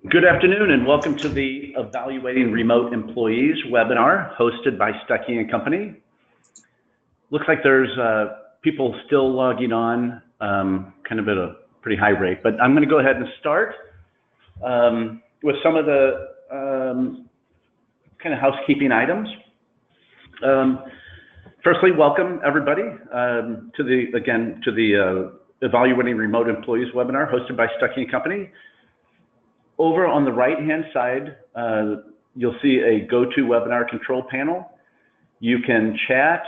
Good afternoon and welcome to the Evaluating Remote Employees webinar hosted by Stuckey and Company. Looks like there's people still logging on kind of at a pretty high rate, but I'm going to go ahead and start with some of the kind of housekeeping items. Firstly, welcome everybody to the Evaluating Remote Employees webinar hosted by Stuckey and Company. Over on the right-hand side, you'll see a GoToWebinar control panel. You can chat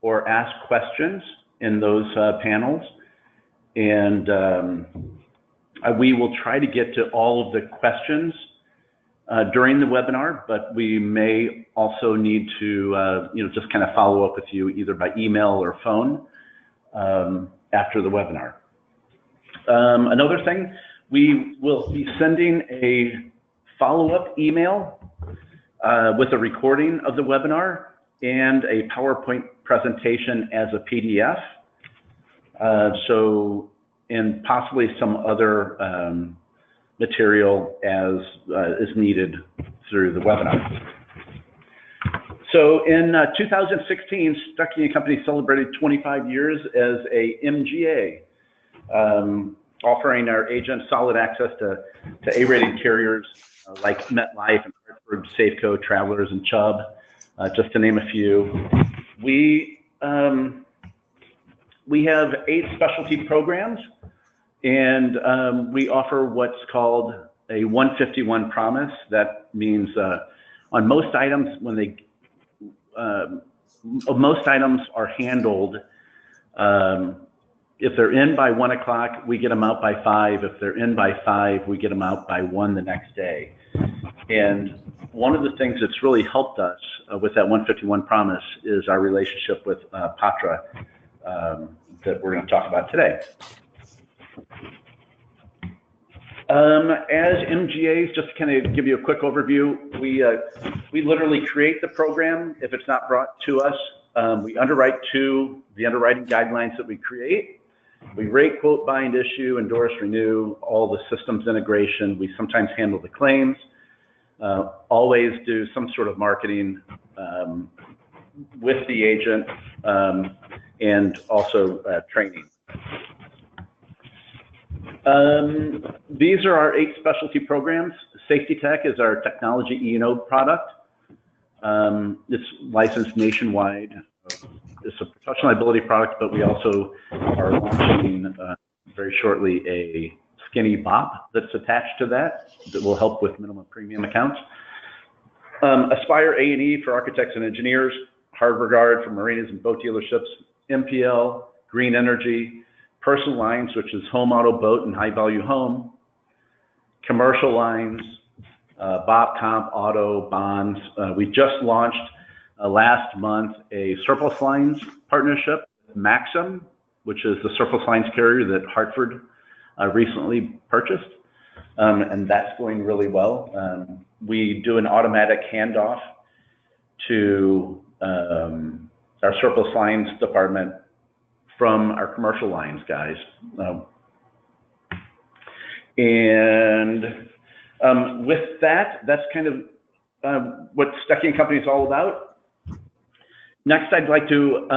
or ask questions in those panels, and we will try to get to all of the questions during the webinar, but we may also need to just kind of follow up with you either by email or phone after the webinar. Another thing, we will be sending a follow-up email with a recording of the webinar and a PowerPoint presentation as a PDF. And possibly some other material as is needed through the webinar. So in 2016, Stuckey and Company celebrated 25 years as a MGA. Offering our agents solid access to A-rated carriers like MetLife and Hartford, Safeco, Travelers, and Chubb, just to name a few. We have 8 specialty programs, and we offer what's called a 151 promise. That means on most items, most items are handled. If they're in by 1 o'clock, we get them out by 5. If they're in by 5, we get them out by 1 the next day. And one of the things that's really helped us with that 151 promise is our relationship with Patra that we're going to talk about today. As MGAs, just to kind of give you a quick overview, we literally create the program if it's not brought to us. We underwrite to the underwriting guidelines that we create. We rate, quote, bind, issue, endorse, renew, all the systems integration. We sometimes handle the claims, always do some sort of marketing with the agent, and also training. These are our 8 specialty programs. Safety Tech is our technology E&O product. It's licensed nationwide. It's a professional liability product, but we also are launching very shortly a skinny BOP that's attached to that will help with minimum premium accounts. Aspire A&E for architects and engineers, Harbor Guard for marinas and boat dealerships, MPL, Green Energy, Personal Lines, which is home, auto, boat, and high value home, commercial lines, BOP, comp, auto, bonds. We just launched last month a surplus lines partnership with Maxim, which is the surplus lines carrier that Hartford recently purchased, and that's going really well. We do an automatic handoff to our surplus lines department from our commercial lines guys. With that, that's kind of what Stuckey and Company is all about. Next, I'd like to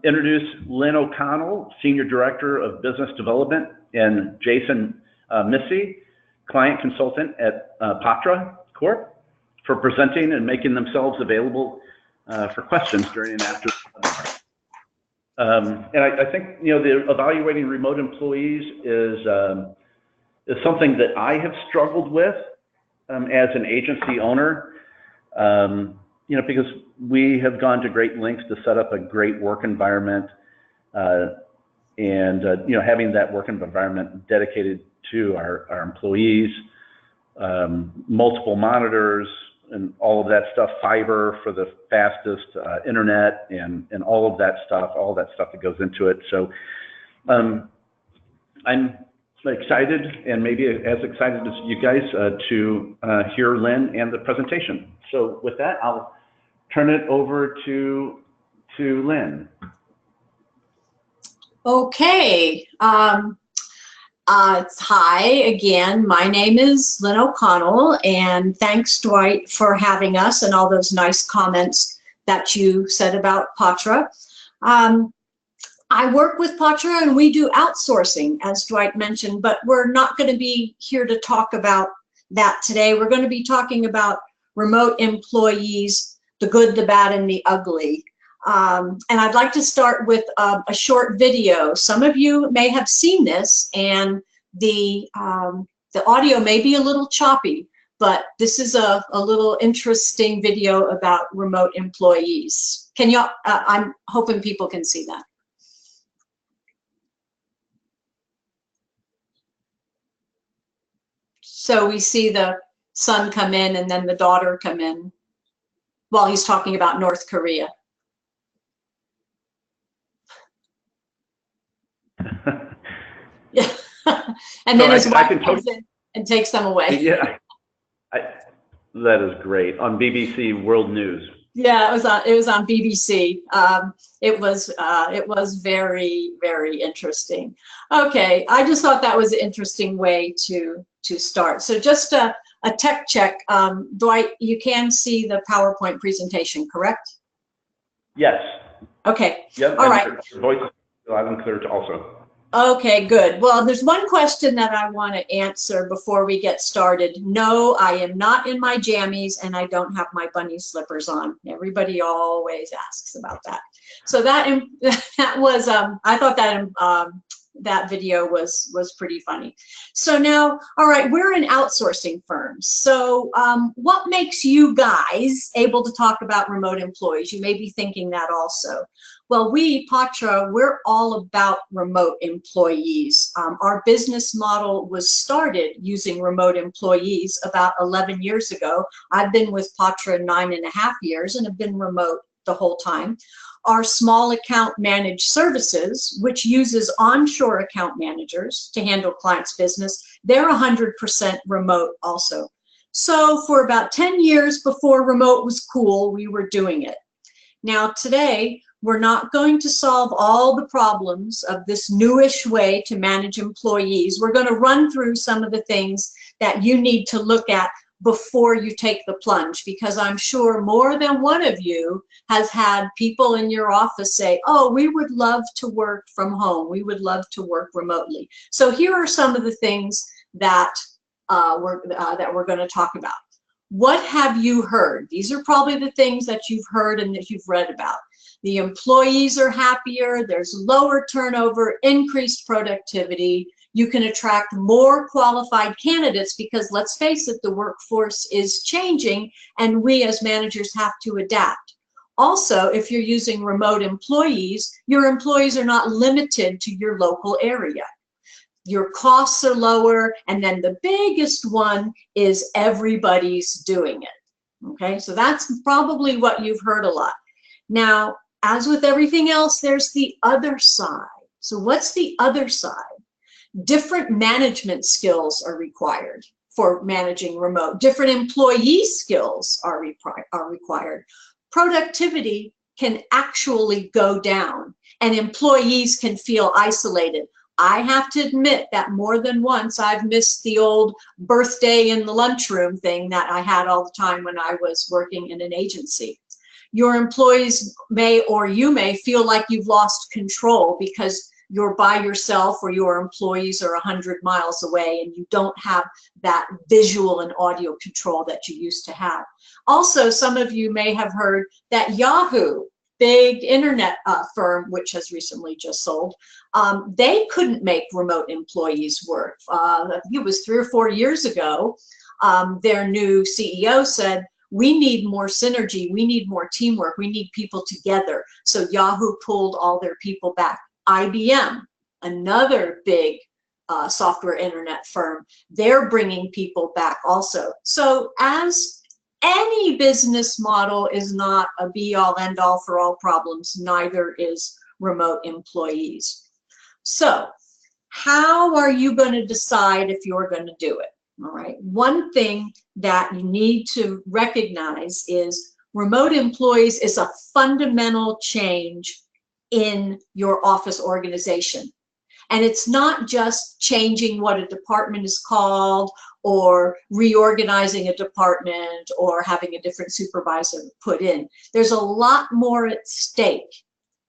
introduce Lynn O'Connell, Senior Director of Business Development, and Jason Missy, Client Consultant at Patra Corp, for presenting and making themselves available for questions during and after the webinar. And I think the Evaluating Remote Employees is something that I have struggled with as an agency owner. Because we have gone to great lengths to set up a great work environment, and having that work environment dedicated to our employees, multiple monitors, and all of that stuff, fiber for the fastest internet, and all of that stuff that goes into it. So I'm excited, and maybe as excited as you guys, to hear Lynn and the presentation. So with that, I'll turn it over to Lynn. Okay. Hi again. My name is Lynn O'Connell, and thanks, Dwight, for having us and all those nice comments that you said about Patra. I work with Patra and we do outsourcing, as Dwight mentioned, but we're not going to be here to talk about that today. We're going to be talking about remote employees, the good, the bad, and the ugly. And I'd like to start with a short video. Some of you may have seen this, and the audio may be a little choppy, but this is a little interesting video about remote employees. Can you? I'm hoping people can see that. So we see the son come in and then the daughter come in while he's talking about North Korea. Yeah, and then his wife comes in and takes them away. Yeah, that is great on BBC World News. Yeah, it was on BBC. It was very, very interesting. Okay, I just thought that was an interesting way to start. So just a tech check. Dwight, you can see the PowerPoint presentation, correct? Yes. Okay. Yep. All right. Your voice is loud and clear also. Okay, good. Well, there's one question that I want to answer before we get started. No, I am not in my jammies and I don't have my bunny slippers on. Everybody always asks about that. So that was, I thought that video was pretty funny. So now, all right, we're an outsourcing firm. So what makes you guys able to talk about remote employees? You may be thinking that also. Well, we, Patra, we're all about remote employees. Our business model was started using remote employees about 11 years ago. I've been with Patra 9.5 years and have been remote the whole time. Our small account managed services, which uses onshore account managers to handle clients' business, they're 100% remote also. So for about 10 years before remote was cool, we were doing it. Now today, we're not going to solve all the problems of this newish way to manage employees. We're going to run through some of the things that you need to look at before you take the plunge, because I'm sure more than one of you has had people in your office say, oh, we would love to work from home. We would love to work remotely. So here are some of the things that we're going to talk about. What have you heard? These are probably the things that you've heard and that you've read about. The employees are happier, there's lower turnover, increased productivity. You can attract more qualified candidates because, let's face it, the workforce is changing and we as managers have to adapt. Also, if you're using remote employees, your employees are not limited to your local area. Your costs are lower, and then the biggest one is everybody's doing it. Okay, so that's probably what you've heard a lot. Now, as with everything else, there's the other side. So what's the other side? Different management skills are required for managing remote. Different employee skills are required. Productivity can actually go down, and employees can feel isolated. I have to admit that more than once I've missed the old birthday in the lunchroom thing that I had all the time when I was working in an agency. Your employees may, or you may, feel like you've lost control because you're by yourself or your employees are 100 miles away and you don't have that visual and audio control that you used to have. Also, some of you may have heard that Yahoo, big internet firm, which has recently just sold, they couldn't make remote employees work. I think it was 3 or 4 years ago, their new CEO said, we need more synergy, we need more teamwork, we need people together. So Yahoo pulled all their people back. IBM, another big software internet firm, they're bringing people back also. So as any business model is not a be-all, end-all for all problems, neither is remote employees. So how are you going to decide if you're going to do it? All right. One thing that you need to recognize is remote employees is a fundamental change in your office organization. And it's not just changing what a department is called or reorganizing a department or having a different supervisor put in. There's a lot more at stake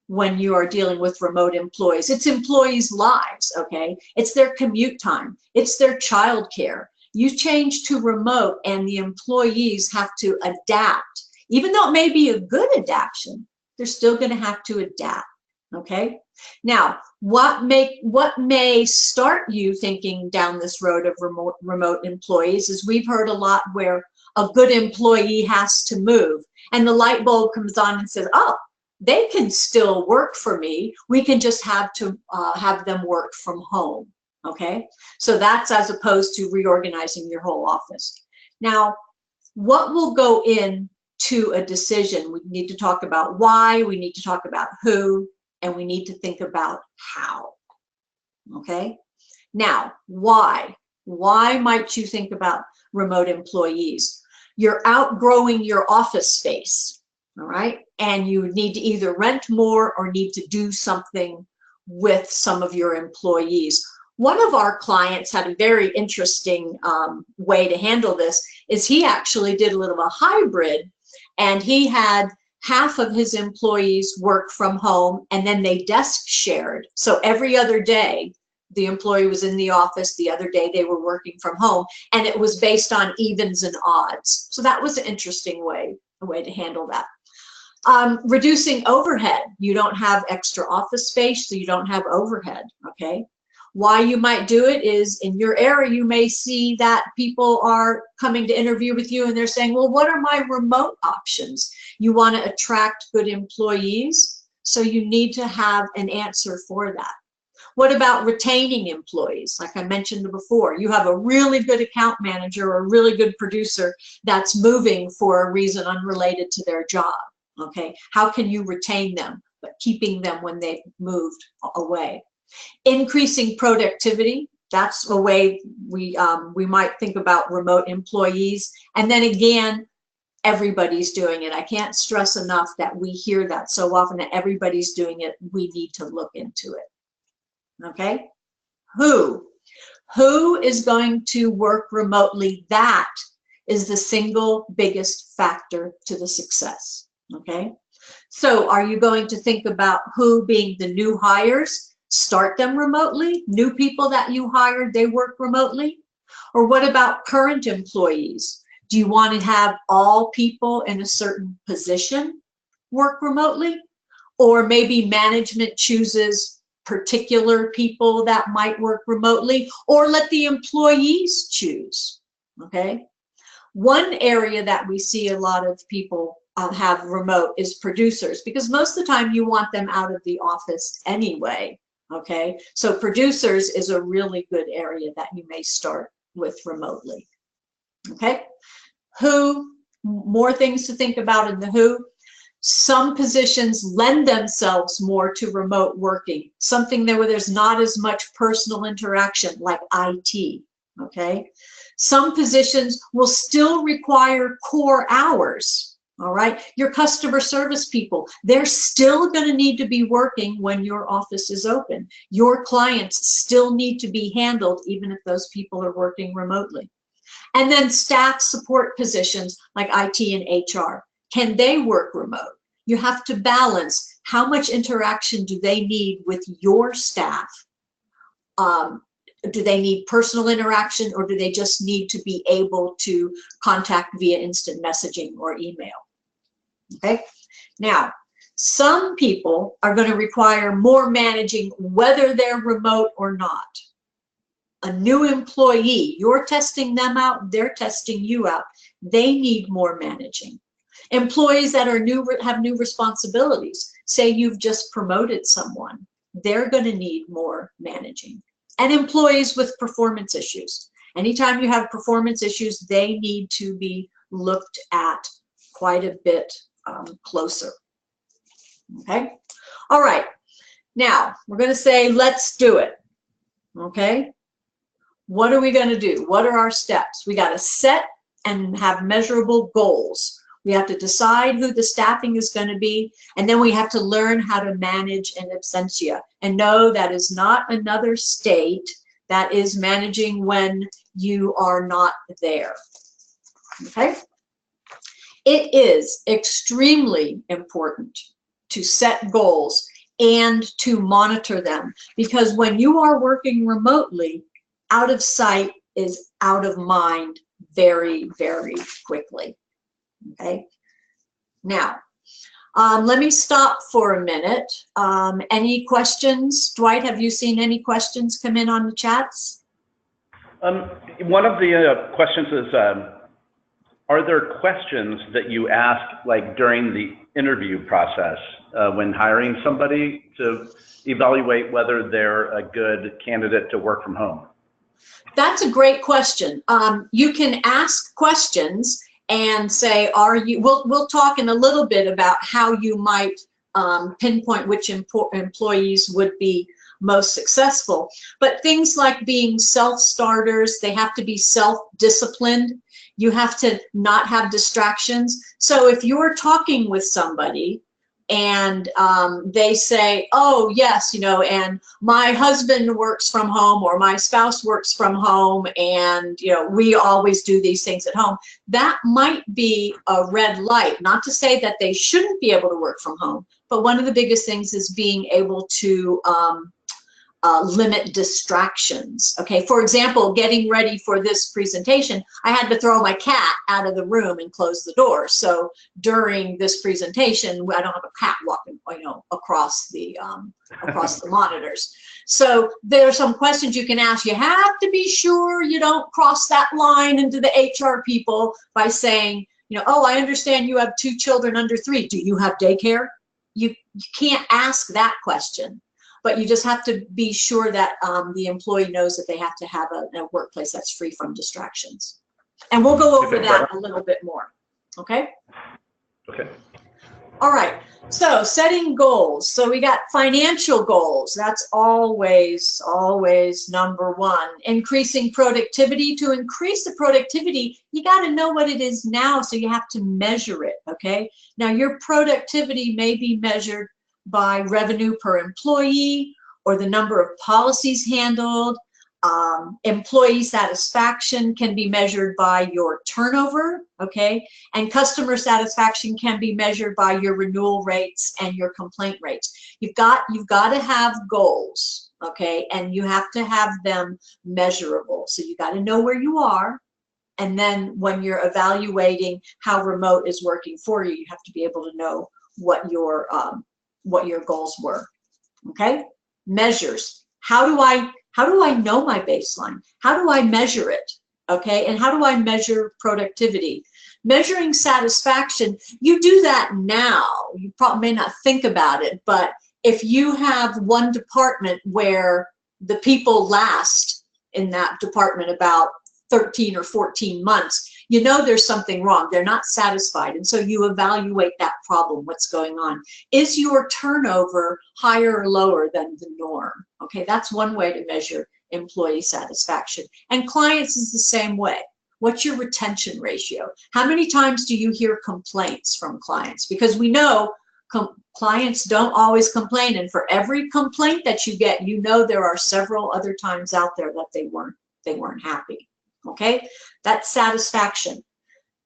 when you are dealing with remote employees. It's employees' lives, okay? It's their commute time. It's their childcare. You change to remote and the employees have to adapt. Even though it may be a good adaptation, they're still going to have to adapt, okay? Now, what may start you thinking down this road of remote employees is we've heard a lot where a good employee has to move and the light bulb comes on and says, oh, they can still work for me. We can just have them work from home, okay? So that's as opposed to reorganizing your whole office. Now, what will go into a decision? We need to talk about why, we need to talk about who, and we need to think about how, okay? Now, why? Why might you think about remote employees? You're outgrowing your office space, all right? And you need to either rent more or need to do something with some of your employees. One of our clients had a very interesting way to handle this, is he actually did a little of a hybrid, and he had half of his employees work from home and then they desk shared. So every other day, the employee was in the office, the other day they were working from home, and it was based on evens and odds. So that was an interesting way to handle that. Reducing overhead. You don't have extra office space, so you don't have overhead, okay? Why you might do it is in your area, you may see that people are coming to interview with you and they're saying, well, what are my remote options? You want to attract good employees, so you need to have an answer for that. What about retaining employees? Like I mentioned before, you have a really good account manager or a really good producer that's moving for a reason unrelated to their job, okay? How can you retain them, but keeping them when they've moved away? Increasing productivity, that's a way we might think about remote employees. And then again, everybody's doing it. I can't stress enough that we hear that so often, that everybody's doing it. We need to look into it. Okay? Who is going to work remotely? That is the single biggest factor to the success. Okay? So are you going to think about who being the new hires? Start them remotely? New people that you hired, they work remotely? Or what about current employees? Do you want to have all people in a certain position work remotely? Or maybe management chooses particular people that might work remotely, or let the employees choose, okay? One area that we see a lot of people have remote is producers, because most of the time you want them out of the office anyway, okay? So producers is a really good area that you may start with remotely, okay? Who, more things to think about in the who. Some positions lend themselves more to remote working, something where there's not as much personal interaction, like IT, okay? Some positions will still require core hours, all right? Your customer service people, they're still going to need to be working when your office is open. Your clients still need to be handled even if those people are working remotely. And then staff support positions like IT and HR. Can they work remote? You have to balance how much interaction do they need with your staff. Do they need personal interaction, or do they just need to be able to contact via instant messaging or email? Okay. Now, some people are going to require more managing whether they're remote or not. A new employee, you're testing them out, they're testing you out. They need more managing. Employees that are new, have new responsibilities. Say you've just promoted someone, they're going to need more managing. And employees with performance issues. Anytime you have performance issues, they need to be looked at quite a bit closer. Okay? All right. Now, we're going to say, let's do it. Okay? What are we going to do? What are our steps? We got to set and have measurable goals. We have to decide who the staffing is going to be, and then we have to learn how to manage an absentia. And no, that is not another state. That is managing when you are not there. Okay? It is extremely important to set goals and to monitor them, because when you are working remotely, out of sight is out of mind very, very quickly. Okay, now let me stop for a minute. Any questions? Dwight, have you seen any questions come in on the chats? One of the questions is, are there questions that you ask like during the interview process when hiring somebody to evaluate whether they're a good candidate to work from home? That's a great question. You can ask questions and say, are you, we'll talk in a little bit about how you might pinpoint which employees would be most successful. But things like being self-starters, they have to be self-disciplined. You have to not have distractions. So if you're talking with somebody and they say, oh yes, you know, and my husband works from home, or my spouse works from home, and you know, we always do these things at home, that might be a red light. Not to say that they shouldn't be able to work from home, but one of the biggest things is being able to limit distractions. Okay, for example, getting ready for this presentation, I had to throw my cat out of the room and close the door. So during this presentation, I don't have a cat walking, you know, across the monitors. So there are some questions you can ask. You have to be sure you don't cross that line into the HR people by saying, you know, oh, I understand you have 2 children under 3. Do you have daycare? You can't ask that question. But you just have to be sure that the employee knows that they have to have a workplace that's free from distractions. And we'll go over that a little bit more, okay? Okay. All right, so setting goals. So we got financial goals. That's always, always number one. Increasing productivity. To increase the productivity, you got to know what it is now, so you have to measure it, okay? Now, your productivity may be measured by revenue per employee, or the number of policies handled. Employee satisfaction can be measured by your turnover, okay? And customer satisfaction can be measured by your renewal rates and your complaint rates. You've got to have goals, okay? And you have to have them measurable. So you got to know where you are. And then when you're evaluating how remote is working for you, you have to be able to know what your goals were, okay? Measures. How do I know my baseline? How do I measure it, okay? And how do I measure productivity? Measuring satisfaction, you do that now. You probably may not think about it, but if you have one department where the people last in that department about 13 or 14 months, you know there's something wrong. They're not satisfied. And so you evaluate that problem, what's going on. Is your turnover higher or lower than the norm? Okay, that's one way to measure employee satisfaction. And clients is the same way. What's your retention ratio? How many times do you hear complaints from clients? Because we know clients don't always complain. And for every complaint that you get, you know there are several other times out there that they weren't happy. Okay, that's satisfaction.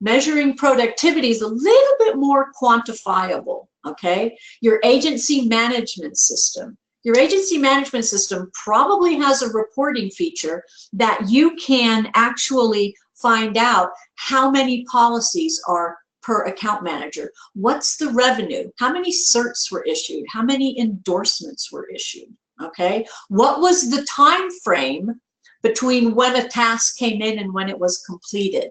Measuring productivity is a little bit more quantifiable, okay? Your agency management system. Your agency management system probably has a reporting feature that you can actually find out how many policies are per account manager. What's the revenue? How many certs were issued? How many endorsements were issued, okay? What was the time frame between when a task came in and when it was completed?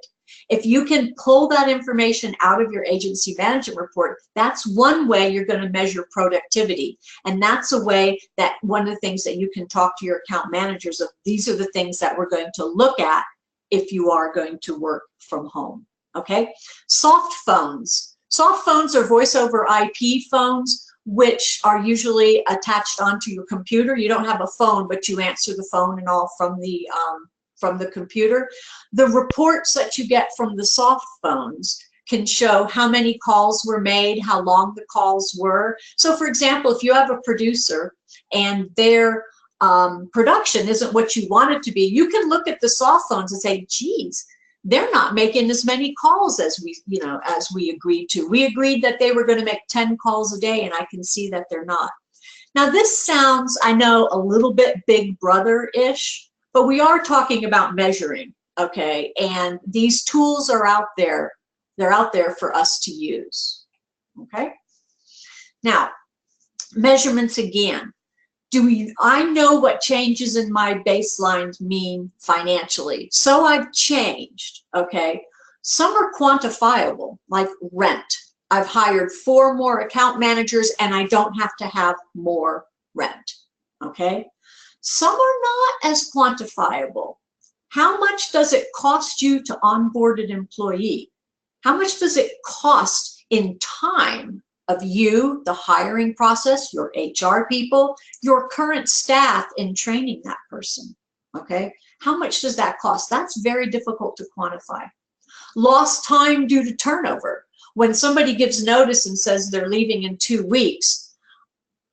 If you can pull that information out of your agency management report, that's one way you're going to measure productivity. And that's a way that one of the things that you can talk to your account managers of, these are the things that we're going to look at if you are going to work from home, okay? Soft phones. Soft phones are voice over IP phones, which are usually attached onto your computer. You don't have a phone, but you answer the phone and all from the computer. The reports that you get from the soft phones can show how many calls were made, how long the calls were. So for example, if you have a producer and their production isn't what you want it to be, you can look at the soft phones and say, geez, they're not making as many calls as we agreed to. We agreed that they were going to make 10 calls a day, and I can see that they're not. Now this sounds, I know, a little bit Big Brother-ish, but we are talking about measuring, okay? And these tools are out there. They're out there for us to use, okay? Now, measurements again. I know what changes in my baselines mean financially, so I've changed, okay? Some are quantifiable, like rent. I've hired 4 more account managers and I don't have to have more rent, okay? Some are not as quantifiable. How much does it cost you to onboard an employee? How much does it cost in time of you, the hiring process, your HR people, your current staff in training that person, okay? How much does that cost? That's very difficult to quantify. Lost time due to turnover. When somebody gives notice and says they're leaving in 2 weeks,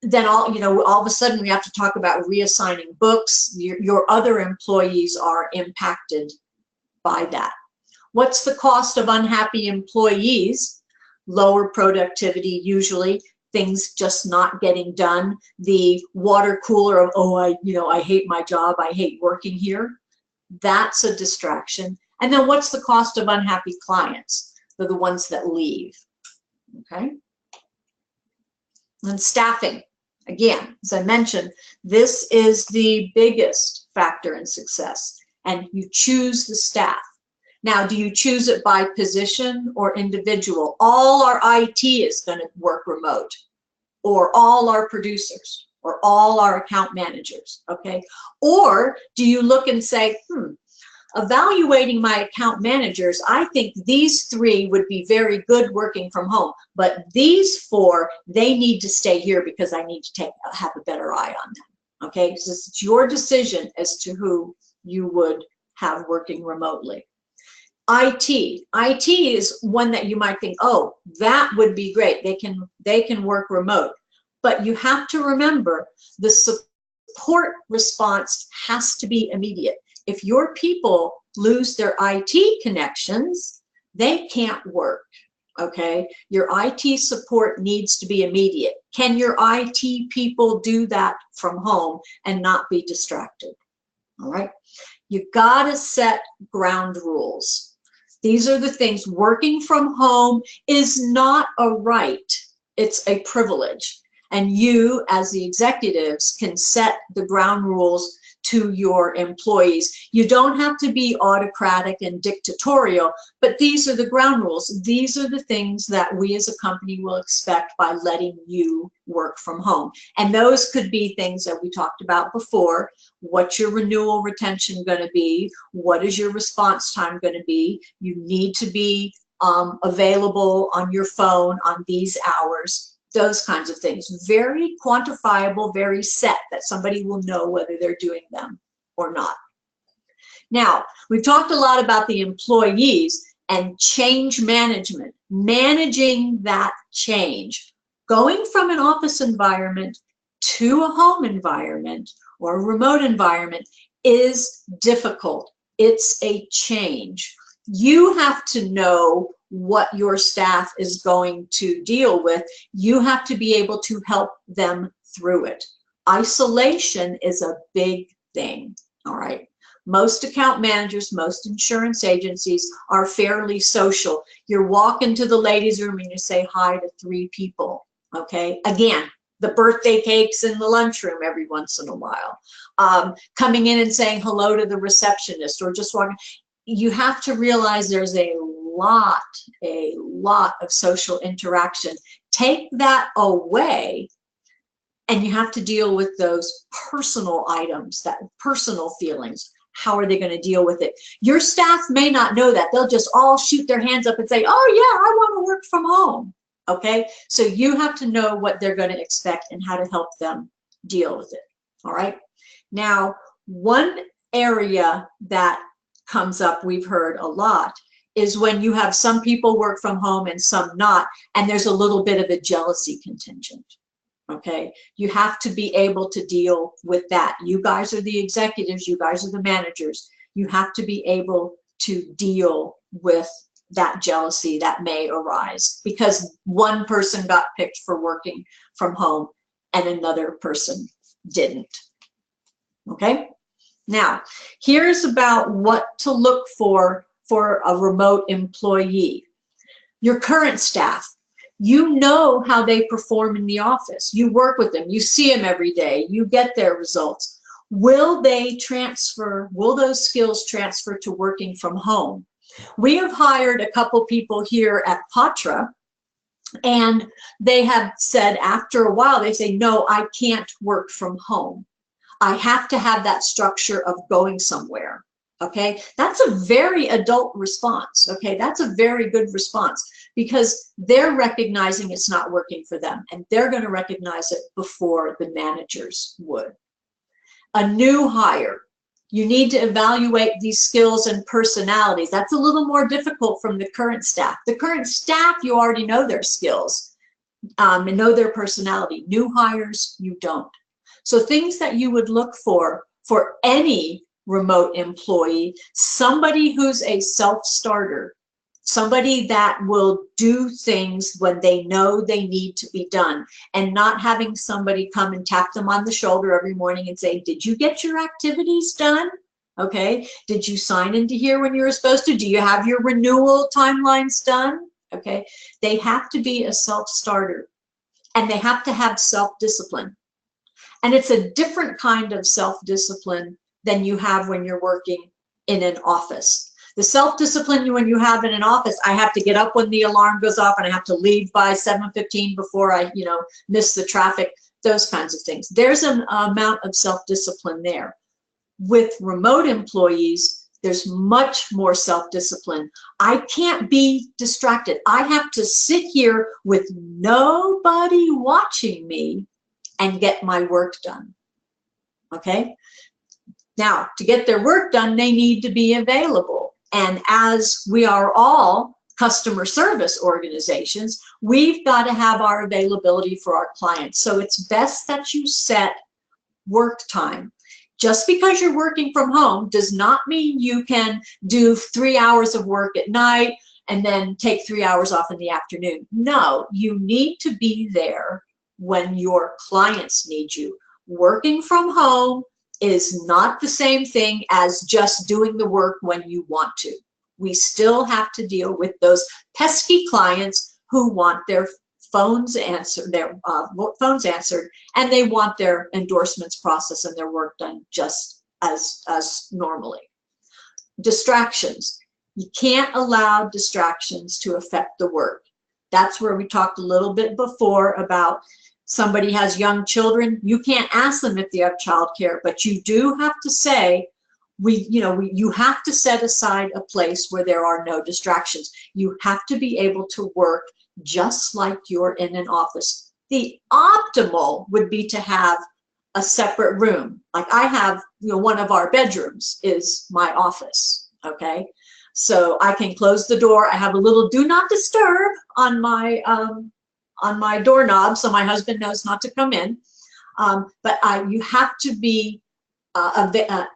then all of a sudden we have to talk about reassigning books. Your other employees are impacted by that. What's the cost of unhappy employees? Lower productivity, usually, things just not getting done. The water cooler of, oh, I hate my job, I hate working here. That's a distraction. And then what's the cost of unhappy clients? They're the ones that leave, okay? And staffing, again, as I mentioned, this is the biggest factor in success, and you choose the staff. Now, do you choose it by position or individual? All our IT is going to work remote, or all our producers, or all our account managers, okay? Or do you look and say, evaluating my account managers, I think these 3 would be very good working from home, but these 4, they need to stay here because I need to have a better eye on them, okay? So it's your decision as to who you would have working remotely. IT is one that you might think, oh, that would be great. They can work remote. But you have to remember the support response has to be immediate. If your people lose their IT connections, they can't work, okay? Your IT support needs to be immediate. Can your IT people do that from home and not be distracted, all right? You've got to set ground rules. These are the things. Working from home is not a right. It's a privilege. And you, as the executives, can set the ground rules to your employees. You don't have to be autocratic and dictatorial, but these are the ground rules. These are the things that we as a company will expect by letting you work from home. And those could be things that we talked about before. What's your renewal retention going to be? What is your response time going to be? You need to be available on your phone on these hours. Those kinds of things. Very quantifiable, very set, that somebody will know whether they're doing them or not. Now, we've talked a lot about the employees and change management, managing that change. Going from an office environment to a home environment or a remote environment is difficult. It's a change. You have to know what your staff is going to deal with. You have to be able to help them through it. Isolation is a big thing, all right? Most account managers, most insurance agencies are fairly social. You walk into the ladies' room and you say hi to 3 people, okay? Again, the birthday cakes in the lunchroom every once in a while. Coming in and saying hello to the receptionist or just walking. You have to realize there's a lot of social interaction. Take that away and you have to deal with those personal items, that personal feelings. How are they going to deal with it? Your staff may not know that. They'll just all shoot their hands up and say, oh yeah, I want to work from home. Okay, so you have to know what they're going to expect and how to help them deal with it. All right, now one area that comes up, we've heard a lot, is when you have some people work from home and some not, and there's a little bit of a jealousy contingent. Okay, you have to be able to deal with that. You guys are the executives, you guys are the managers. You have to be able to deal with that jealousy that may arise because one person got picked for working from home and another person didn't. Okay, now here's about what to look for a remote employee. Your current staff. You know how they perform in the office. You work with them. You see them every day. You get their results. Will they transfer? Will those skills transfer to working from home? We have hired a couple people here at Patra, and they have said after a while, they say, no, I can't work from home. I have to have that structure of going somewhere. Okay, that's a very adult response. Okay, that's a very good response because they're recognizing it's not working for them and they're going to recognize it before the managers would. A new hire, you need to evaluate these skills and personalities. That's a little more difficult from the current staff. The current staff, you already know their skills and know their personality. New hires, you don't. So things that you would look for any remote employee, somebody who's a self-starter, somebody that will do things when they know they need to be done, and not having somebody come and tap them on the shoulder every morning and say, did you get your activities done? Okay, did you sign into here when you were supposed to? Do you have your renewal timelines done? Okay, they have to be a self-starter and they have to have self-discipline. And it's a different kind of self-discipline than you have when you're working in an office. The self-discipline when you have in an office, I have to get up when the alarm goes off and I have to leave by 7:15 before I, miss the traffic, those kinds of things. There's an amount of self-discipline there. With remote employees, there's much more self-discipline. I can't be distracted. I have to sit here with nobody watching me and get my work done. Okay? Now, to get their work done, they need to be available. And as we are all customer service organizations, we've got to have our availability for our clients. So it's best that you set work time. Just because you're working from home does not mean you can do 3 hours of work at night and then take 3 hours off in the afternoon. No, you need to be there when your clients need you. Working from home is not the same thing as just doing the work when you want to. We still have to deal with those pesky clients who want their phones answered, and they want their endorsements processed and their work done just as normally. Distractions. You can't allow distractions to affect the work. That's where we talked a little bit before about somebody has young children. You can't ask them if they have childcare, but you do have to say, you have to set aside a place where there are no distractions. You have to be able to work just like you're in an office. The optimal would be to have a separate room. Like I have, one of our bedrooms is my office, okay? So I can close the door. I have a little do not disturb on my doorknob so my husband knows not to come in. But you have to be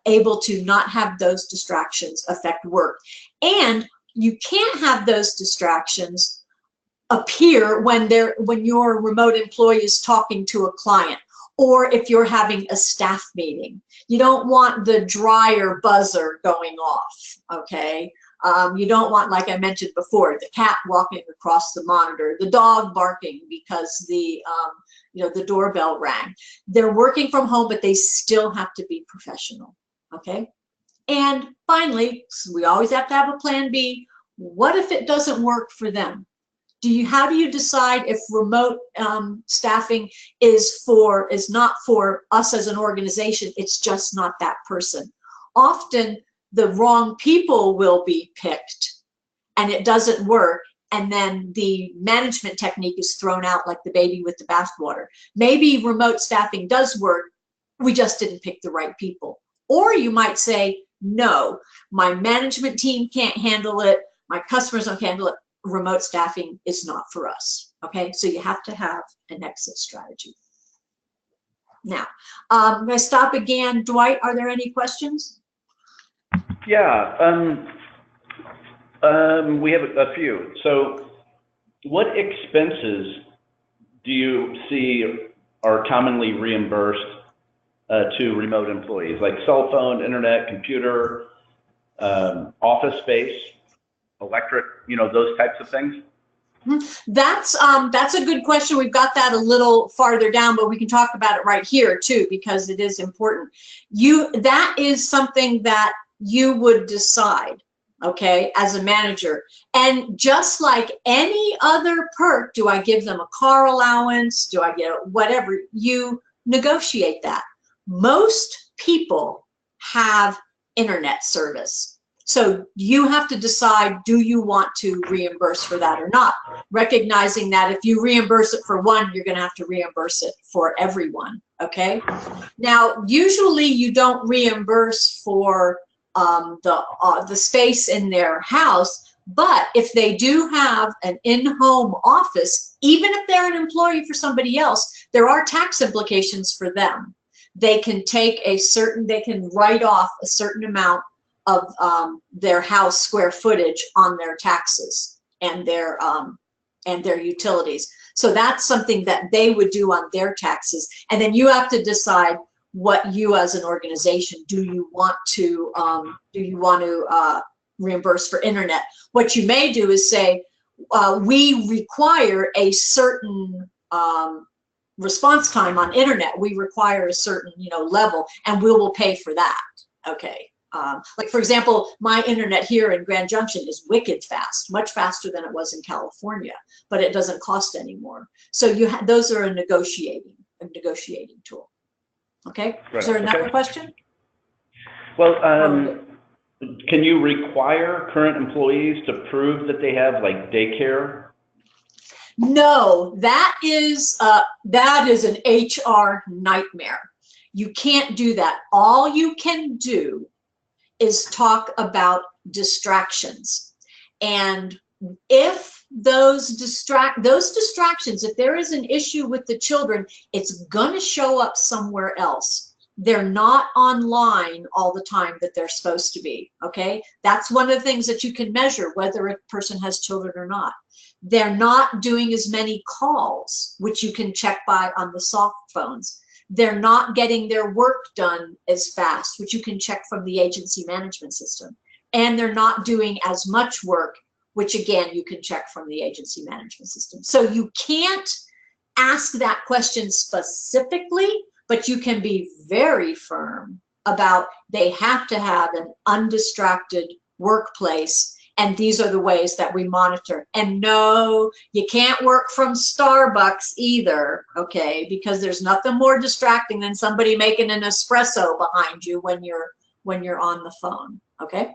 able to not have those distractions affect work. And you can't have those distractions appear when your remote employee is talking to a client, or if you're having a staff meeting. You don't want the dryer buzzer going off, okay? You don't want, like I mentioned before, the cat walking across the monitor, the dog barking because the doorbell rang. They're working from home, but they still have to be professional, okay? And finally, we always have to have a plan B. What if it doesn't work for them? How do you decide if remote staffing is not for us as an organization? It's just not that person. Often the wrong people will be picked and it doesn't work, and then the management technique is thrown out like the baby with the bathwater. Maybe remote staffing does work, we just didn't pick the right people. Or you might say, no, my management team can't handle it, my customers don't handle it, remote staffing is not for us. Okay, so you have to have an exit strategy. Now, I'm going to stop again. Dwight, are there any questions? Yeah, we have a few. So what expenses do you see are commonly reimbursed to remote employees, like cell phone, internet, computer, office space, electric, you know, those types of things? That's a good question. We've got that a little farther down, but we can talk about it right here too, because it is important. That is something that you would decide, okay, as a manager. And just like any other perk, do I give them a car allowance? Do I get whatever? You negotiate that. Most people have internet service. So you have to decide, do you want to reimburse for that or not? Recognizing that if you reimburse it for one, you're going to have to reimburse it for everyone, okay? Now, usually you don't reimburse for the space in their house, but if they do have an in-home office, even if they're an employee for somebody else, there are tax implications for them. They can take they can write off a certain amount of their house square footage on their taxes and their utilities. So that's something that they would do on their taxes. And then you have to decide what you as an organization, do you want to reimburse for internet? What you may do is say, we require a certain response time on internet. We require a certain, you know, level, and we will pay for that. Okay. Like, for example, my internet here in Grand Junction is wicked fast, much faster than it was in California, but it doesn't cost anymore. So those are a negotiating tool. Okay. Right. Is there another question? Well, can you require current employees to prove that they have like daycare? No, that is an HR nightmare. You can't do that. All you can do is talk about distractions. And if those distractions, if there is an issue with the children, it's going to show up somewhere else. They're not online all the time that they're supposed to be, okay? That's one of the things that you can measure, whether a person has children or not. They're not doing as many calls, which you can check by on the soft phones. They're not getting their work done as fast, which you can check from the agency management system. And they're not doing as much work, which again, you can check from the agency management system. So you can't ask that question specifically, but you can be very firm about they have to have an undistracted workplace. And these are the ways that we monitor. And no, you can't work from Starbucks either, okay? Because there's nothing more distracting than somebody making an espresso behind you when you're on the phone, okay?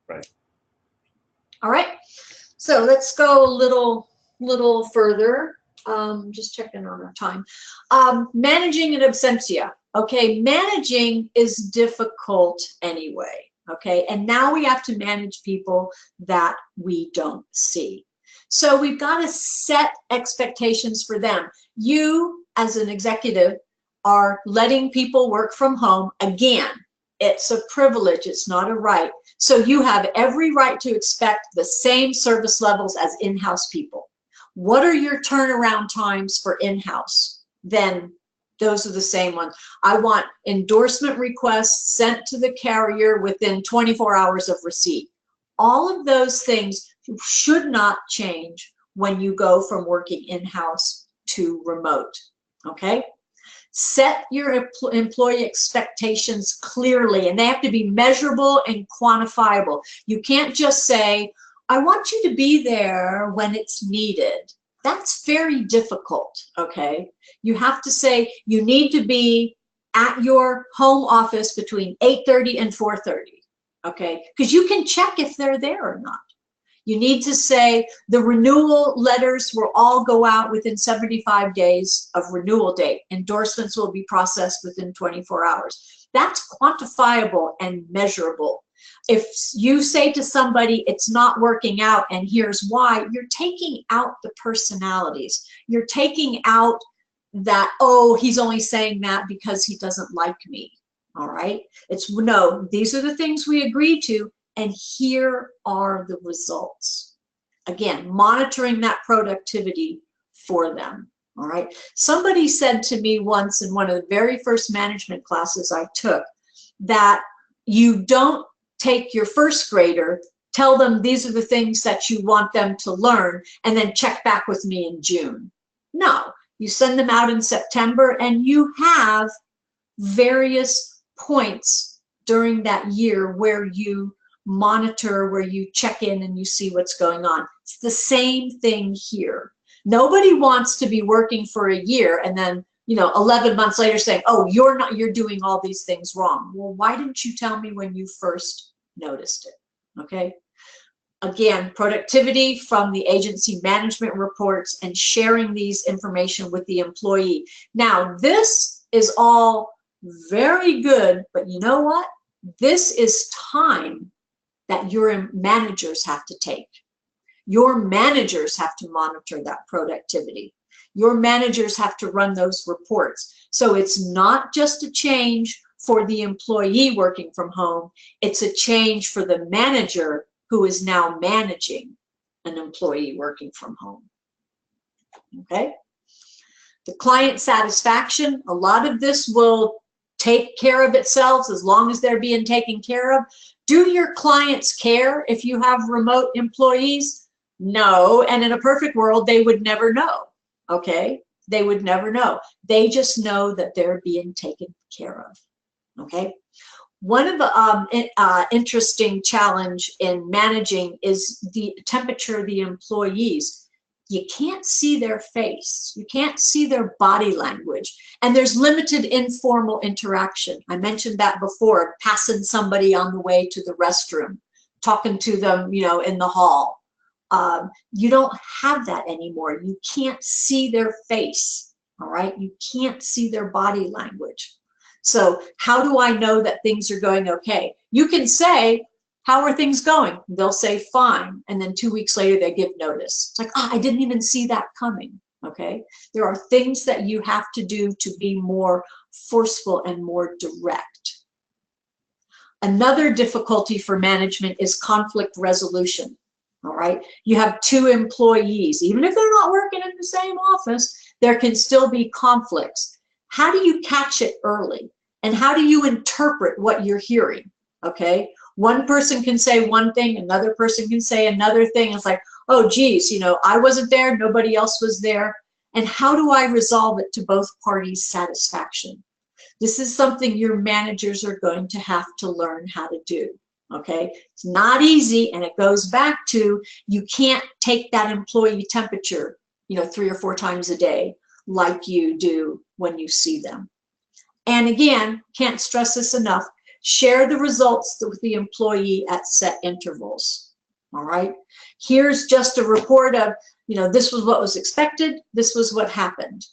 Right. All right. So let's go a little further. Just checking on our time. Managing an absentia. Okay, managing is difficult anyway. Okay, and now we have to manage people that we don't see. So we've got to set expectations for them. You, as an executive, are letting people work from home. Again, it's a privilege, it's not a right. So you have every right to expect the same service levels as in-house people. What are your turnaround times for in-house? Then those are the same ones. I want endorsement requests sent to the carrier within 24 hours of receipt. All of those things should not change when you go from working in-house to remote, okay? Set your employee expectations clearly, and they have to be measurable and quantifiable. You can't just say, I want you to be there when it's needed. That's very difficult, okay? You have to say you need to be at your home office between 8:30 and 4:30, okay? Because you can check if they're there or not. You need to say the renewal letters will all go out within 75 days of renewal date. Endorsements will be processed within 24 hours. That's quantifiable and measurable. if you say to somebody, it's not working out, and here's why, you're taking out the personalities. You're taking out that, oh, he's only saying that because he doesn't like me. All right. It's no, these are the things we agreed to, and here are the results. Again, monitoring that productivity for them. All right. Somebody said to me once in one of the very first management classes I took that you don't take your first grader, tell them these are the things that you want them to learn, and then check back with me in June. No, you send them out in September, and you have various points during that year where you monitor, where you check in and you see what's going on. It's the same thing here. Nobody wants to be working for a year and then, 11 months later saying, oh, you're doing all these things wrong. Well, why didn't you tell me when you first noticed it? Okay. Again, productivity from the agency management reports and sharing these information with the employee. Now, this is all very good, but you know what? This is time that your managers have to take. Your managers have to monitor that productivity. Your managers have to run those reports. So it's not just a change for the employee working from home. It's a change for the manager who is now managing an employee working from home. Okay? The client satisfaction, a lot of this will take care of itself as long as they're being taken care of. Do your clients care if you have remote employees? No, and in a perfect world, they would never know, okay? They would never know. They just know that they're being taken care of, okay? One of the interesting challenge in managing is the temperature of the employees. You can't see their face. You can't see their body language. And there's limited informal interaction. I mentioned that before, passing somebody on the way to the restroom, talking to them, in the hall. You don't have that anymore. You can't see their face, all right? You can't see their body language. So how do I know that things are going okay? You can say, how are things going? They'll say fine. And then 2 weeks later, they give notice. It's like, I didn't even see that coming. Okay. There are things that you have to do to be more forceful and more direct. Another difficulty for management is conflict resolution. All right. You have two employees, even if they're not working in the same office, there can still be conflicts. How do you catch it early? And how do you interpret what you're hearing? Okay. One person can say one thing, another person can say another thing. It's like, oh, geez, I wasn't there, nobody else was there. And how do I resolve it to both parties' satisfaction? This is something your managers are going to have to learn how to do, okay? It's not easy, and it goes back to you can't take that employee temperature, 3 or 4 times a day like you do when you see them. And again, can't stress this enough, share the results with the employee at set intervals, all right? Here's just a report of, this was what was expected, this was what happened.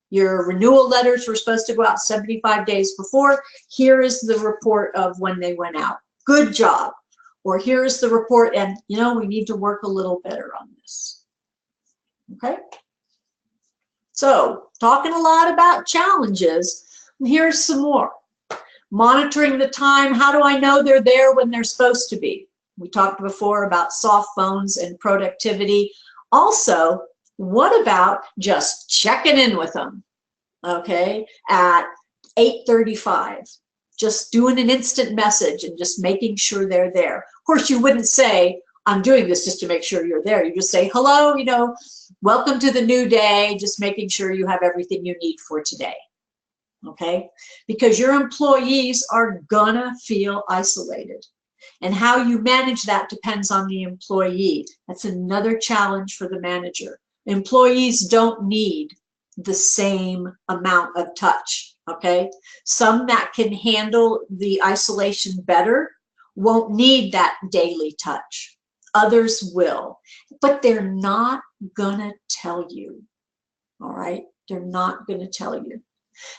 Your renewal letters were supposed to go out 75 days before. Here is the report of when they went out. Good job. Or here's the report, and, we need to work a little better on this, okay? So, talking a lot about challenges, here's some more. Monitoring the time, how do I know they're there when they're supposed to be? We talked before about soft phones and productivity. Also, what about just checking in with them, okay, at 8:35? Just doing an instant message and just making sure they're there. Of course, you wouldn't say, I'm doing this just to make sure you're there. You just say, hello, welcome to the new day, just making sure you have everything you need for today. Okay, because your employees are gonna feel isolated, and how you manage that depends on the employee. That's another challenge for the manager. Employees don't need the same amount of touch. Okay, some that can handle the isolation better won't need that daily touch. Others will, but they're not gonna tell you. All right, they're not gonna tell you.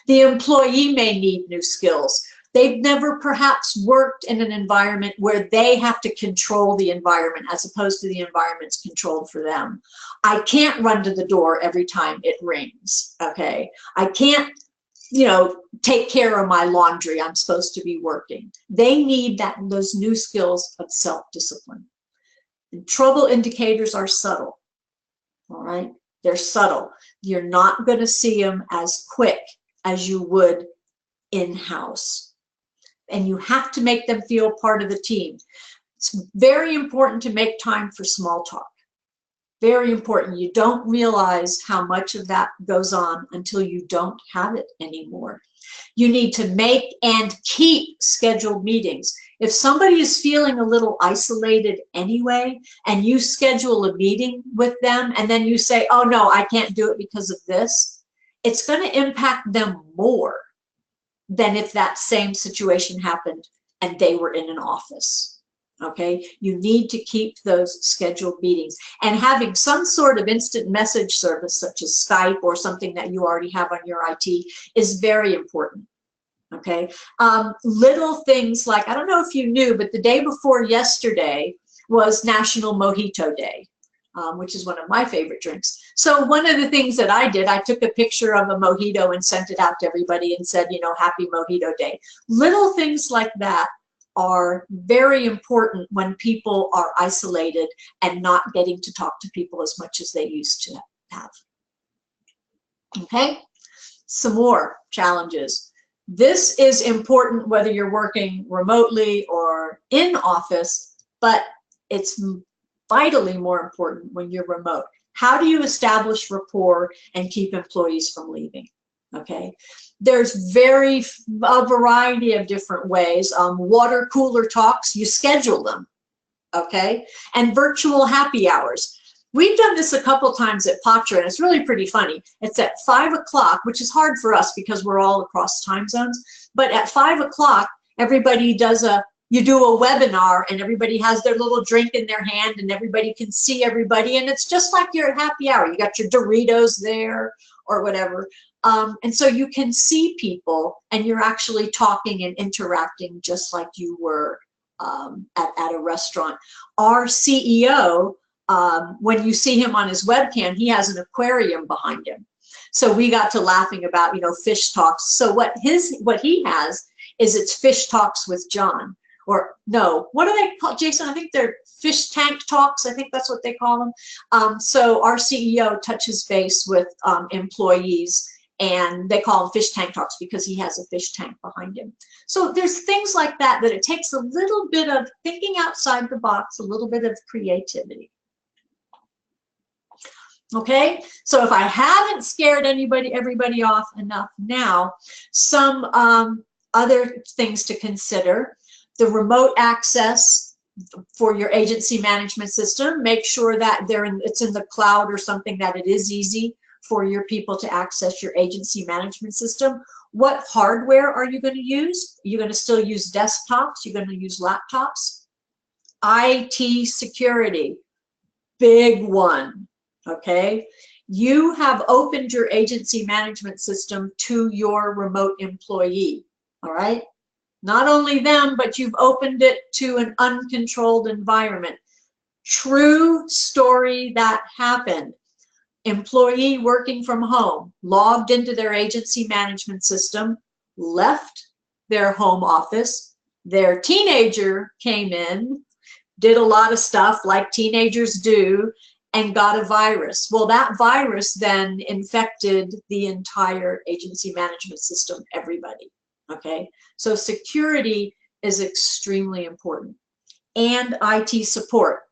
The employee may need new skills. They've never perhaps worked in an environment where they have to control the environment as opposed to the environment's controlled for them. I can't run to the door every time it rings, okay? I can't, you know, take care of my laundry. I'm supposed to be working. They need those new skills of self-discipline. And trouble indicators are subtle, all right? They're subtle. You're not going to see them as quick as you would in-house. And you have to make them feel part of the team. It's very important to make time for small talk. Very important. You don't realize how much of that goes on until you don't have it anymore. You need to make and keep scheduled meetings. If somebody is feeling a little isolated anyway, and you schedule a meeting with them, and then you say, oh no, I can't do it because of this, it's going to impact them more than if that same situation happened and they were in an office. Okay, you need to keep those scheduled meetings, and having some sort of instant message service such as Skype or something that you already have on your IT is very important. Okay, little things like, I don't know if you knew, but the day before yesterday was National Mojito Day, which is one of my favorite drinks. So one of the things that I did, I took a picture of a mojito and sent it out to everybody and said, you know, Happy Mojito Day. Little things like that are very important when people are isolated and not getting to talk to people as much as they used to have. Okay, some more challenges. This is important whether you're working remotely or in office, but it's vitally more important when you're remote. How do you establish rapport and keep employees from leaving? Okay, there's a variety of different ways. Water cooler talks, you schedule them, okay? And virtual happy hours. We've done this a couple times at Patra, and it's really pretty funny. It's at 5 o'clock, which is hard for us because we're all across time zones. But at 5 o'clock, everybody does you do a webinar, and everybody has their little drink in their hand, and everybody can see everybody, and it's just like you're at happy hour. You got your Doritos there or whatever. And so you can see people, and you're actually talking and interacting just like you were at a restaurant. Our CEO, when you see him on his webcam, he has an aquarium behind him. So we got to laughing about, you know, fish talks. So what he has is it's fish talks with John. Or no, what do they call, Jason? I think they're fish tank talks. I think that's what they call them. So our CEO touches base with employees, and they call them fish tank talks because he has a fish tank behind him. So there's things like that it takes a little bit of thinking outside the box, a little bit of creativity. Okay, so if I haven't scared everybody off enough now, some other things to consider. The remote access for your agency management system, make sure that it's in the cloud or something, that it is easy for your people to access your agency management system. What hardware are you going to use? You're going to still use desktops? You're going to use laptops? IT security, big one, okay? You have opened your agency management system to your remote employee, all right? Not only them, but you've opened it to an uncontrolled environment. True story that happened. Employee working from home, logged into their agency management system, left their home office. Their teenager came in, did a lot of stuff like teenagers do, and got a virus. Well, that virus then infected the entire agency management system, everybody. Okay, so security is extremely important. And IT support.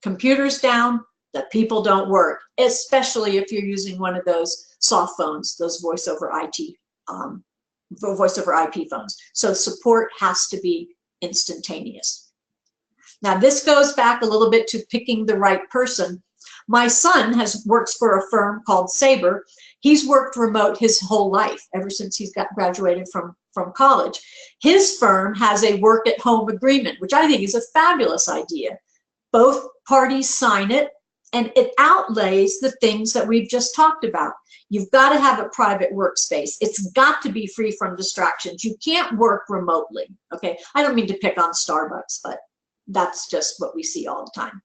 Computers down, the people don't work, especially if you're using one of those soft phones, those voice over IP phones. So support has to be instantaneous. Now this goes back a little bit to picking the right person. My son works for a firm called Sabre. He's worked remote his whole life, ever since he's graduated from college. His firm has a work at home agreement, which I think is a fabulous idea. Both parties sign it, And it outlays the things that we've just talked about. You've got to have a private workspace. It's got to be free from distractions. You can't work remotely, okay? I don't mean to pick on Starbucks, but that's just what we see all the time.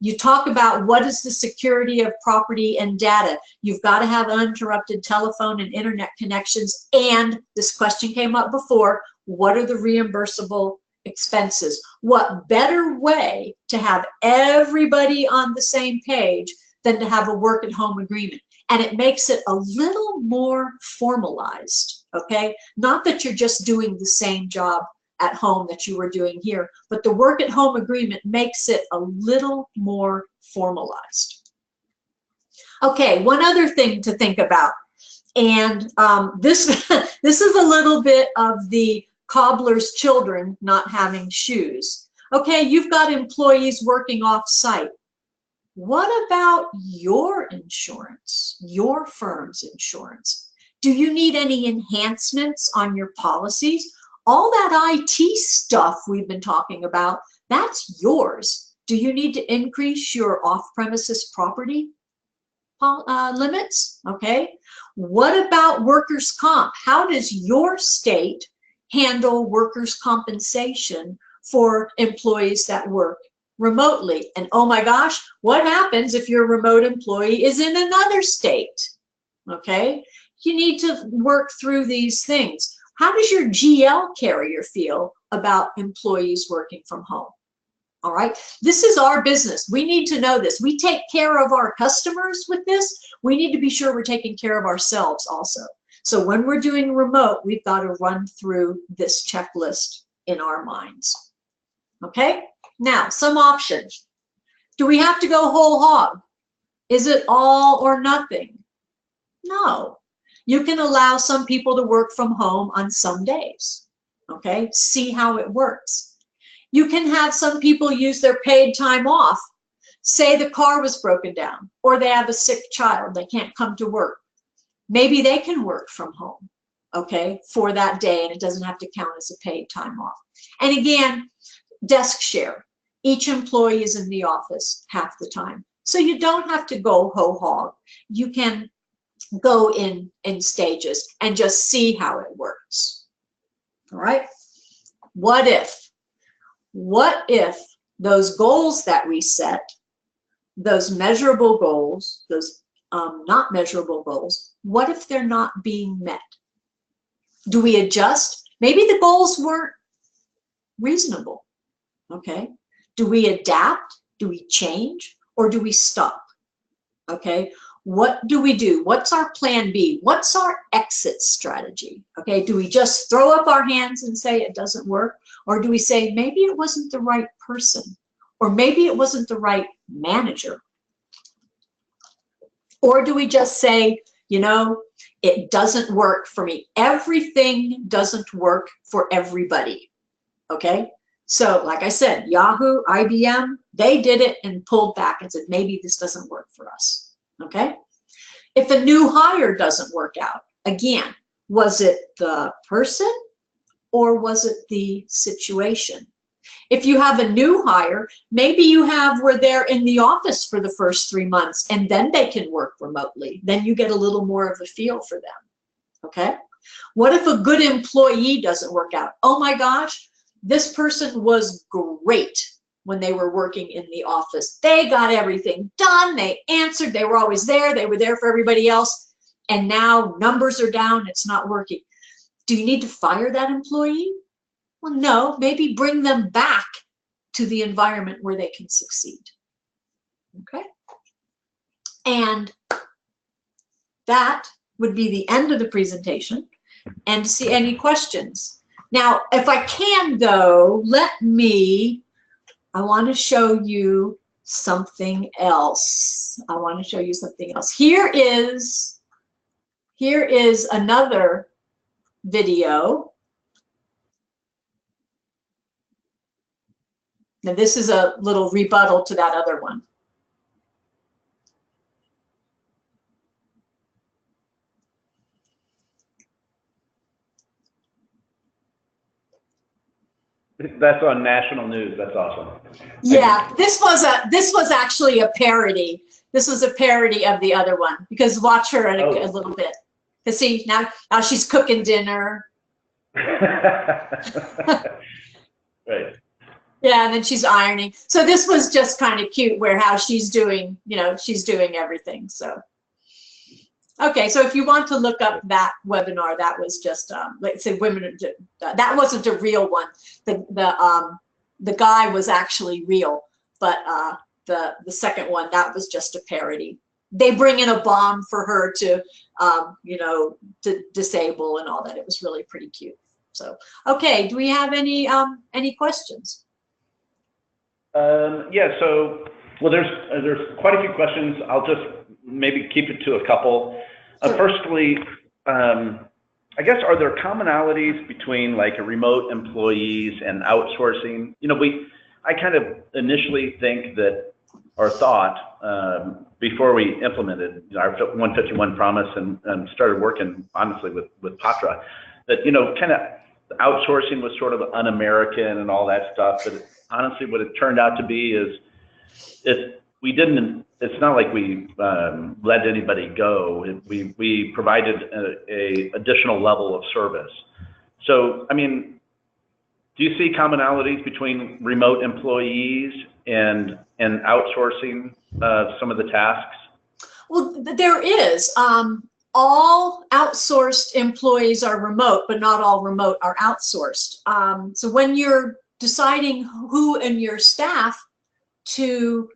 You talk about what is the security of property and data. You've got to have uninterrupted telephone and internet connections. And this question came up before, what are the reimbursable expenses? What better way to have everybody on the same page than to have a work at home agreement? And it makes it a little more formalized, okay? Not that you're just doing the same job at home that you were doing here, but the work at home agreement makes it a little more formalized. Okay, one other thing to think about, and this is a little bit of the cobbler's children not having shoes. Okay, you've got employees working off site. What about your insurance, your firm's insurance? Do you need any enhancements on your policies? All that IT stuff we've been talking about, that's yours. Do you need to increase your off-premises property limits? Okay. What about workers' comp? How does your state handle workers' compensation for employees that work remotely? And oh my gosh, what happens if your remote employee is in another state? Okay. You need to work through these things. How does your GL carrier feel about employees working from home? All right, this is our business. We need to know this. We take care of our customers with this. We need to be sure we're taking care of ourselves also. So when we're doing remote, we've got to run through this checklist in our minds. Okay, now some options. Do we have to go whole hog? Is it all or nothing? No. You can allow some people to work from home on some days. Okay, see how it works. You can have some people use their paid time off. Say the car was broken down or they have a sick child, they can't come to work. Maybe they can work from home, okay, for that day, and it doesn't have to count as a paid time off. And again, desk share. Each employee is in the office half the time. So you don't have to go whole hog. You can go in stages and just see how it works. All right. What if those goals that we set, those measurable goals, those not measurable goals, what if they're not being met? Do we adjust? Maybe the goals weren't reasonable. Okay. Do we adapt? Do we change? Or do we stop? Okay. What do we do? What's our plan B? What's our exit strategy? Okay, do we just throw up our hands and say it doesn't work? Or do we say maybe it wasn't the right person? Or maybe it wasn't the right manager? Or do we just say, you know, it doesn't work for me. Everything doesn't work for everybody. Okay, so like I said, Yahoo, IBM, they did it and pulled back and said, maybe this doesn't work for us. Okay, if a new hire doesn't work out, again, was it the person or was it the situation? If you have a new hire, maybe you have where they're in the office for the first 3 months and then they can work remotely. Then you get a little more of a feel for them. Okay, what if a good employee doesn't work out? Oh my gosh, this person was great when they were working in the office. They got everything done. They answered. They were always there. They were there for everybody else. And now numbers are down. It's not working. Do you need to fire that employee? Well, no. Maybe bring them back to the environment where they can succeed. Okay. And that would be the end of the presentation. And to see any questions. Now, if I can, though, I want to show you something else. Here is another video. Now this is a little rebuttal to that other one. That's on national news. That's awesome. Yeah, this was actually a parody. This was a parody of the other one, because watch her in a little bit. Because see, now she's cooking dinner. Right. Yeah, and then she's ironing. So this was just kind of cute, where how she's doing, she's doing everything. So, okay, so if you want to look up that webinar, that was just, let's say women, that wasn't a real one. The guy was actually real, but the second one, that was just a parody. They bring in a bomb for her to, to disable and all that. It was really pretty cute. So, okay, do we have any questions? Yeah, so, well, there's quite a few questions. I'll just maybe keep it to a couple. Sure. Firstly, I guess, are there commonalities between like remote employees and outsourcing? I kind of initially think that, or thought, before we implemented our 151 promise and started working honestly with Patra, that, kind of outsourcing was sort of un-American and all that stuff. But honestly, what it turned out to be is it's not like we let anybody go. We provided a additional level of service. So, I mean, do you see commonalities between remote employees and outsourcing some of the tasks? Well, there is. All outsourced employees are remote, but not all remote are outsourced. So when you're deciding who in your staff to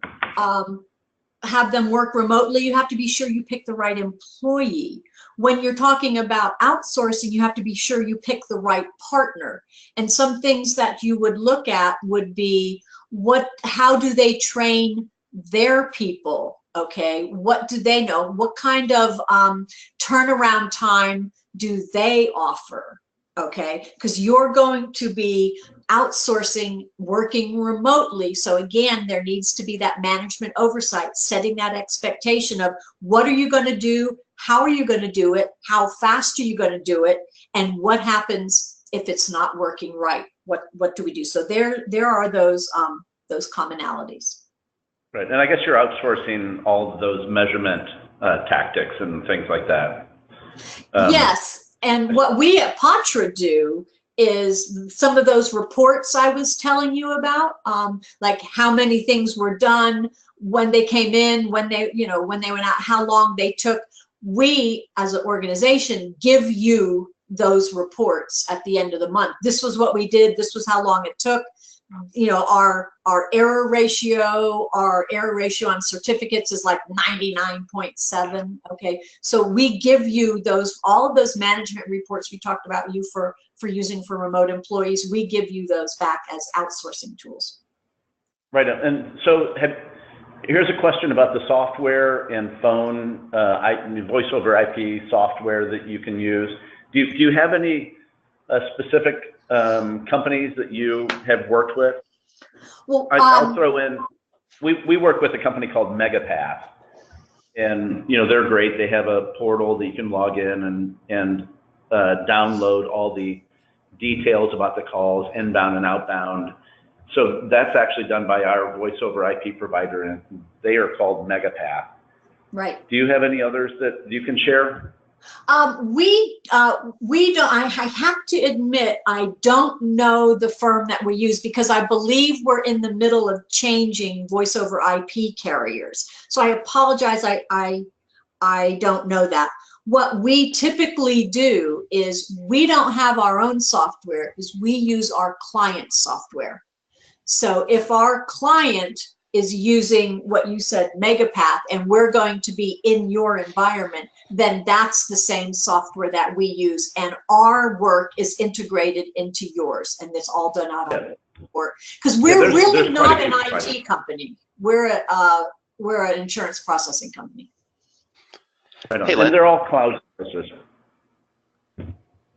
have them work remotely, you have to be sure you pick the right employee. When you're talking about outsourcing, you have to be sure you pick the right partner. And some things that you would look at would be how do they train their people? Okay, what do they know? What kind of turnaround time do they offer? Okay, because you're going to be outsourcing, working remotely. So again, there needs to be that management oversight, setting that expectation of what are you going to do? How are you going to do it? How fast are you going to do it? And what happens if it's not working right? What do we do? So there are those commonalities. Right, and I guess you're outsourcing all of those measurement tactics and things like that. Yes, and what we at Patra do is some of those reports I was telling you about, like how many things were done, when they came in, when they went out, how long they took. We, as an organization, give you those reports at the end of the month. This was what we did. This was how long it took. Our error ratio on certificates is like 99.7. Okay, so we give you all of those management reports we talked about you for using for remote employees. We give you those back as outsourcing tools. Right, and so here's a question about the software and phone voice over IP software that you can use. Do you have any specific companies that you have worked with? Well, I'll throw in, we work with a company called Megapath, and they're great. They have a portal that you can log in and download all the details about the calls, inbound and outbound. So that's actually done by our voice over IP provider, and they are called Megapath. Right. Do you have any others that you can share? We don't. I have to admit, I don't know the firm that we use, because I believe we're in the middle of changing voice over IP carriers. So I apologize. I don't know that. What we typically do is we don't have our own software, is we use our client software. So if our client is using what you said, Megapath, and we're going to be in your environment, then that's the same software that we use, and our work is integrated into yours, and it's all done out of work. Because we're really not an IT company. We're an insurance processing company. Right on. And they're all cloud services.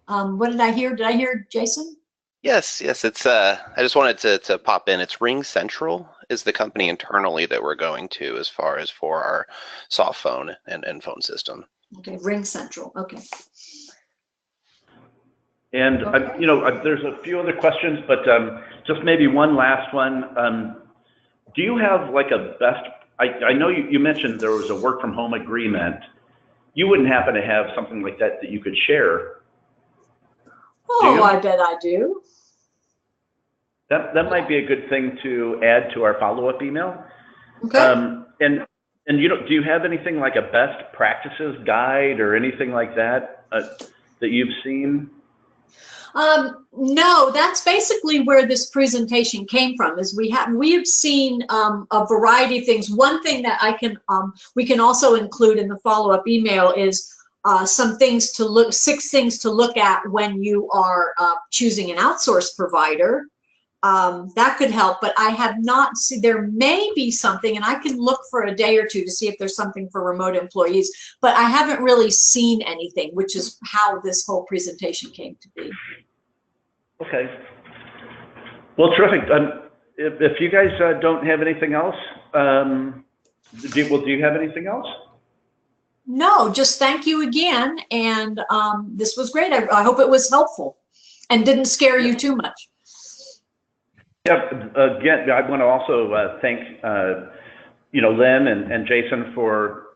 What did I hear? Did I hear Jason? Yes. It's I just wanted to pop in. It's Ring Central is the company internally that we're going to as far as for our soft phone and phone system. Okay, Ring Central. Okay. And there's a few other questions, but just maybe one last one. Do you have like a best I know you mentioned there was a work from home agreement. You wouldn't happen to have something like that that you could share? Oh, I bet I do. That might be a good thing to add to our follow-up email. Okay. And do you have anything like a best practices guide or anything like that that you've seen? No, that's basically where this presentation came from. Is we have seen a variety of things. One thing that we can also include in the follow-up email is some things to look, 6 things to look at when you are choosing an outsource provider. That could help, but I have not seen. There may be something, and I can look for a day or two to see if there's something for remote employees, but I haven't really seen anything, which is how this whole presentation came to be. Okay. Well, terrific. If you guys don't have anything else, do you have anything else? No, just thank you again, and this was great. I hope it was helpful and didn't scare you too much. Yeah, again, I want to also thank Lynn and Jason for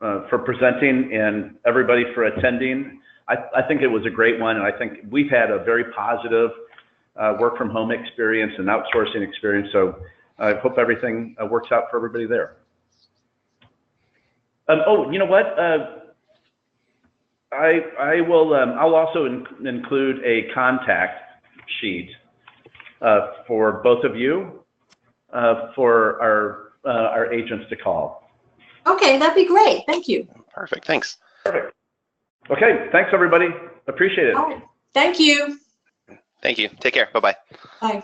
presenting and everybody for attending. I think it was a great one, and I think we've had a very positive work from home experience and outsourcing experience. So I hope everything works out for everybody there. Oh, you know what? I will. I'll also include a contact sheet for both of you for our agents to call. Okay, that'd be great. Thank you. Perfect. Thanks. Perfect. Okay. Thanks, everybody. Appreciate it. All right. Thank you. Thank you. Take care. Bye-bye. Bye.